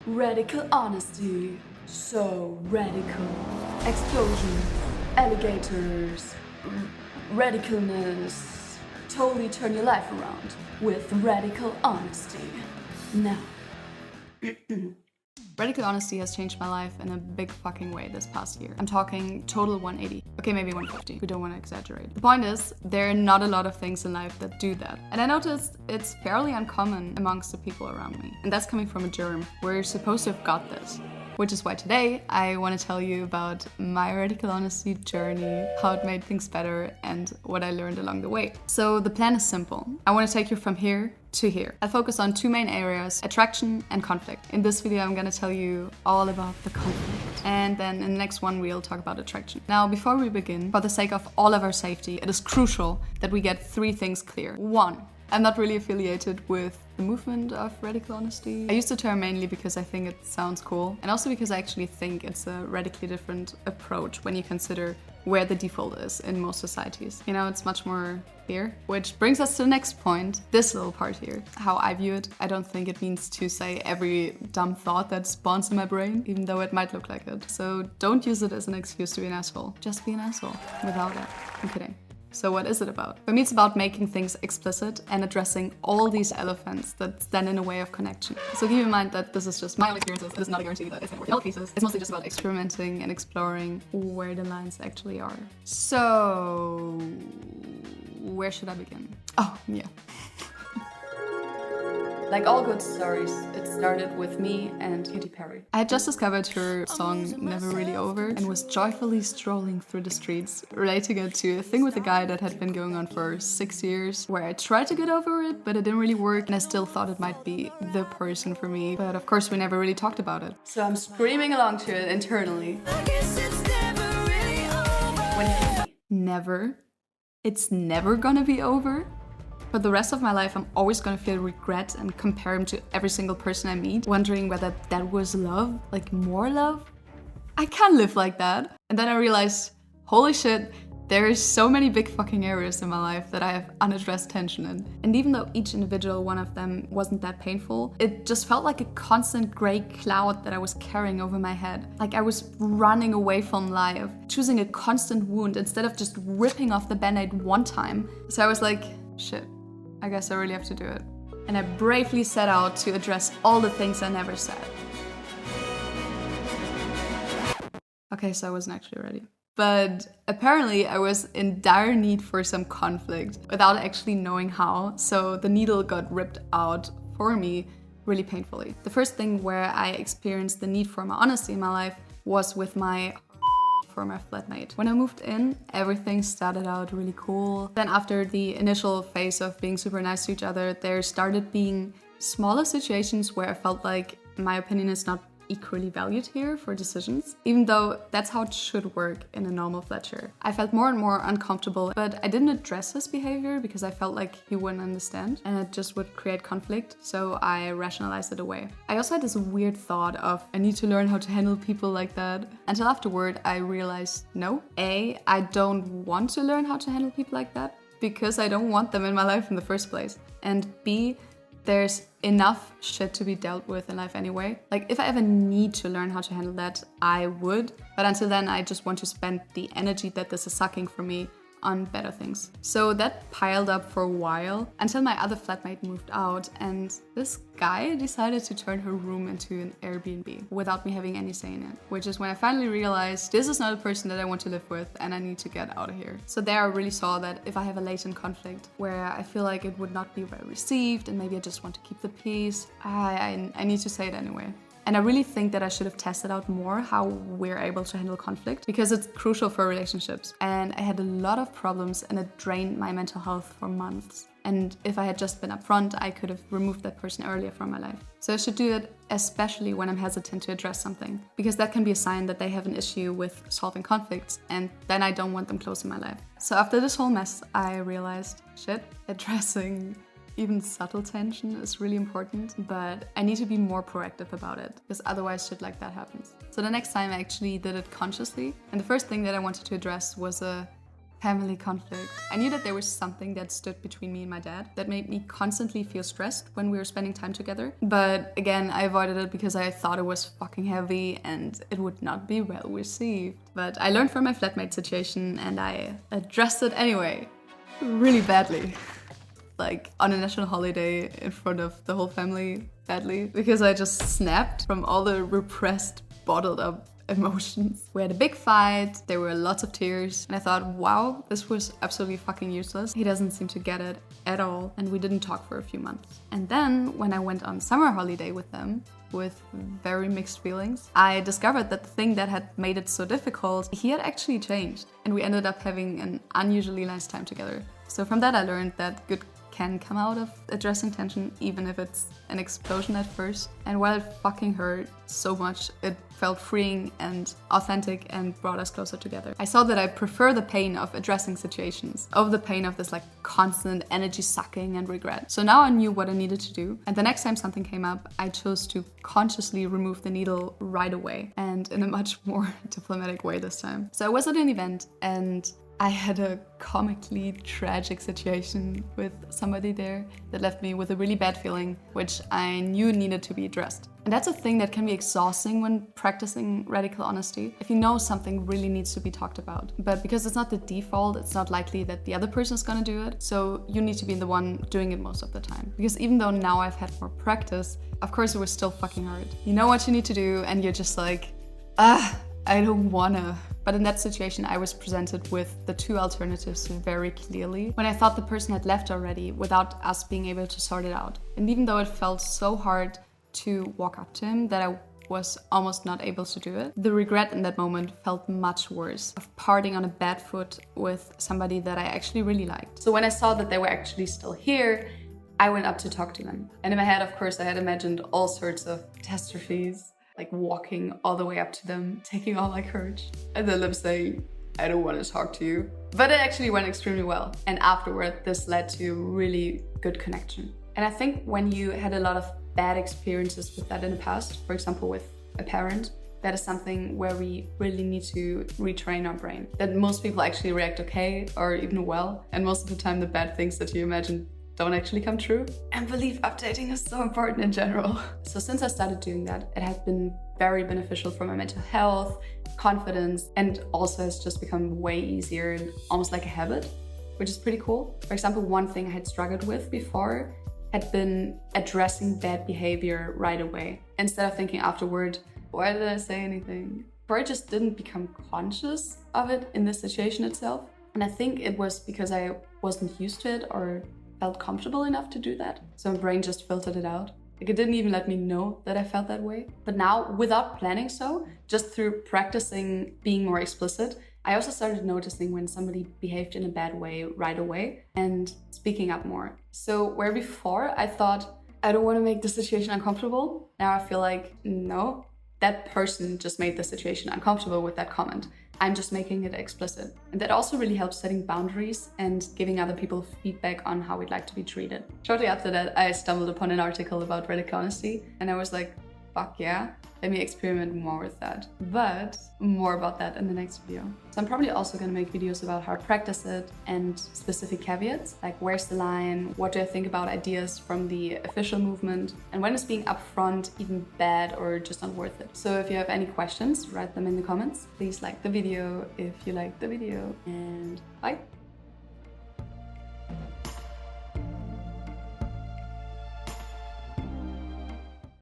Radical honesty, so radical. Explosion, alligators, radicalness. Totally turn your life around with radical honesty. Now. Radical honesty has changed my life in a big fucking way this past year. I'm talking total 180. Okay, maybe 150. We don't want to exaggerate. The point is, there are not a lot of things in life that do that. And I noticed it's fairly uncommon amongst the people around me. And that's coming from a germ. We're supposed to have got this. Which is why today I want to tell you about my radical honesty journey, how it made things better, and what I learned along the way. So the plan is simple. I want to take you from here to here. I focus on two main areas, attraction and conflict. In this video, I'm going to tell you all about the conflict. And then in the next one, we'll talk about attraction. Now, before we begin, for the sake of all of our safety, it is crucial that we get three things clear. One, I'm not really affiliated with the movement of radical honesty. I use the term mainly because I think it sounds cool, and also because I actually think it's a radically different approach when you consider where the default is in most societies. You know, it's much more here, which brings us to the next point, this little part here. How I view it, I don't think it means to say every dumb thought that spawns in my brain, even though it might look like it. So don't use it as an excuse to be an asshole. Just be an asshole without it. I'm kidding. So what is it about? For me, it's about making things explicit and addressing all these elephants that stand in a way of connection. So keep in mind that this is just my own experiences. It is not a guarantee that it's going to work in all cases. It's mostly just about experimenting and exploring where the lines actually are. So, where should I begin? Oh, yeah. Like all good stories, it started with me and Katy Perry. I had just discovered her song Never Really Over and was joyfully strolling through the streets, relating it to a thing with a guy that had been going on for 6 years, where I tried to get over it, but it didn't really work, and I still thought it might be the person for me. But of course, we never really talked about it. So I'm screaming along to it internally. When it hit me. Never. It's never gonna be over. For the rest of my life, I'm always gonna feel regret and compare him to every single person I meet, wondering whether that was love, like more love. I can't live like that. And then I realized, holy shit, there is so many big fucking areas in my life that I have unaddressed tension in. And even though each individual one of them wasn't that painful, it just felt like a constant gray cloud that I was carrying over my head. Like I was running away from life, choosing a constant wound instead of just ripping off the band-aid one time. So I was like, shit. I guess I really have to do it. And I bravely set out to address all the things I never said. Okay, so I wasn't actually ready. But apparently I was in dire need for some conflict without actually knowing how, so the needle got ripped out for me really painfully. The first thing where I experienced the need for more honesty in my life was with my flatmate. When I moved in, everything started out really cool. Then after the initial phase of being super nice to each other, there started being smaller situations where I felt like my opinion is not equally valued here for decisions, even though that's how it should work in a normal flat-share. I felt more and more uncomfortable, but I didn't address his behavior because I felt like he wouldn't understand and it just would create conflict, so I rationalized it away. I also had this weird thought of, I need to learn how to handle people like that, until afterward I realized, no. A, I don't want to learn how to handle people like that because I don't want them in my life in the first place. And B, there's enough shit to be dealt with in life anyway. Like if I ever need to learn how to handle that, I would. But until then, I just want to spend the energy that this is sucking from me on better things. So that piled up for a while until my other flatmate moved out and this guy decided to turn her room into an Airbnb without me having any say in it. Which is when I finally realized this is not a person that I want to live with and I need to get out of here. So there I really saw that if I have a latent conflict where I feel like it would not be well received and maybe I just want to keep the peace, I need to say it anyway. And I really think that I should have tested out more how we're able to handle conflict because it's crucial for relationships. And I had a lot of problems and it drained my mental health for months. And if I had just been upfront, I could have removed that person earlier from my life. So I should do it especially when I'm hesitant to address something, because that can be a sign that they have an issue with solving conflicts and then I don't want them close in my life. So after this whole mess, I realized, shit, addressing even subtle tension is really important, but I need to be more proactive about it because otherwise shit like that happens. So the next time I actually did it consciously, and the first thing that I wanted to address was a Family conflict. I knew that there was something that stood between me and my dad that made me constantly feel stressed when we were spending time together. But again, I avoided it because I thought it was fucking heavy and it would not be well received. But I learned from my flatmate situation and I addressed it anyway. Really badly. Like on a national holiday in front of the whole family, badly. Because I just snapped from all the repressed, bottled up emotions. We had a big fight, there were lots of tears, and I thought, wow, this was absolutely fucking useless. He doesn't seem to get it at all, and we didn't talk for a few months. And then when I went on summer holiday with them, with very mixed feelings, I discovered that the thing that had made it so difficult, he had actually changed, and we ended up having an unusually nice time together. So from that I learned that good can come out of addressing tension, even if it's an explosion at first. And while it fucking hurt so much, it felt freeing and authentic and brought us closer together. I saw that I prefer the pain of addressing situations over the pain of this like constant energy sucking and regret. So now I knew what I needed to do. And the next time something came up, I chose to consciously remove the needle right away, and in a much more diplomatic way this time. So I was at an event and I had a comically tragic situation with somebody there that left me with a really bad feeling, which I knew needed to be addressed. And that's a thing that can be exhausting when practicing radical honesty, if you know something really needs to be talked about. But because it's not the default, it's not likely that the other person is gonna do it, so you need to be the one doing it most of the time. Because even though now I've had more practice, of course it was still fucking hard. You know what you need to do and you're just like, I don't wanna. But in that situation, I was presented with the two alternatives very clearly when I thought the person had left already without us being able to sort it out. And even though it felt so hard to walk up to him that I was almost not able to do it, the regret in that moment felt much worse, of parting on a bad foot with somebody that I actually really liked. So when I saw that they were actually still here, I went up to talk to them. And in my head, of course, I had imagined all sorts of catastrophes, like walking all the way up to them, taking all my courage, and then them saying, I don't want to talk to you. But it actually went extremely well. And afterward, this led to really good connection. And I think when you had a lot of bad experiences with that in the past, for example, with a parent, that is something where we really need to retrain our brain. That most people actually react okay or even well. And most of the time, the bad things that you imagine don't actually come true. And belief updating is so important in general. So since I started doing that, it has been very beneficial for my mental health, confidence, and also has just become way easier and almost like a habit, which is pretty cool. For example, one thing I had struggled with before had been addressing bad behavior right away. Instead of thinking afterward, why did I say anything? Or I just didn't become conscious of it in the situation itself. And I think it was because I wasn't used to it or felt comfortable enough to do that. So my brain just filtered it out. Like it didn't even let me know that I felt that way. But now, without planning so, just through practicing being more explicit, I also started noticing when somebody behaved in a bad way right away and speaking up more. So where before I thought, I don't want to make the situation uncomfortable, now I feel like, no, that person just made the situation uncomfortable with that comment. I'm just making it explicit. And that also really helps setting boundaries and giving other people feedback on how we'd like to be treated. Shortly after that, I stumbled upon an article about radical honesty, and I was like, fuck yeah, let me experiment more with that. But more about that in the next video. So I'm probably also gonna make videos about how to practice it and specific caveats, like where's the line, what do I think about ideas from the official movement, and when is being upfront even bad or just not worth it. So if you have any questions, write them in the comments. Please like the video if you liked the video, and bye.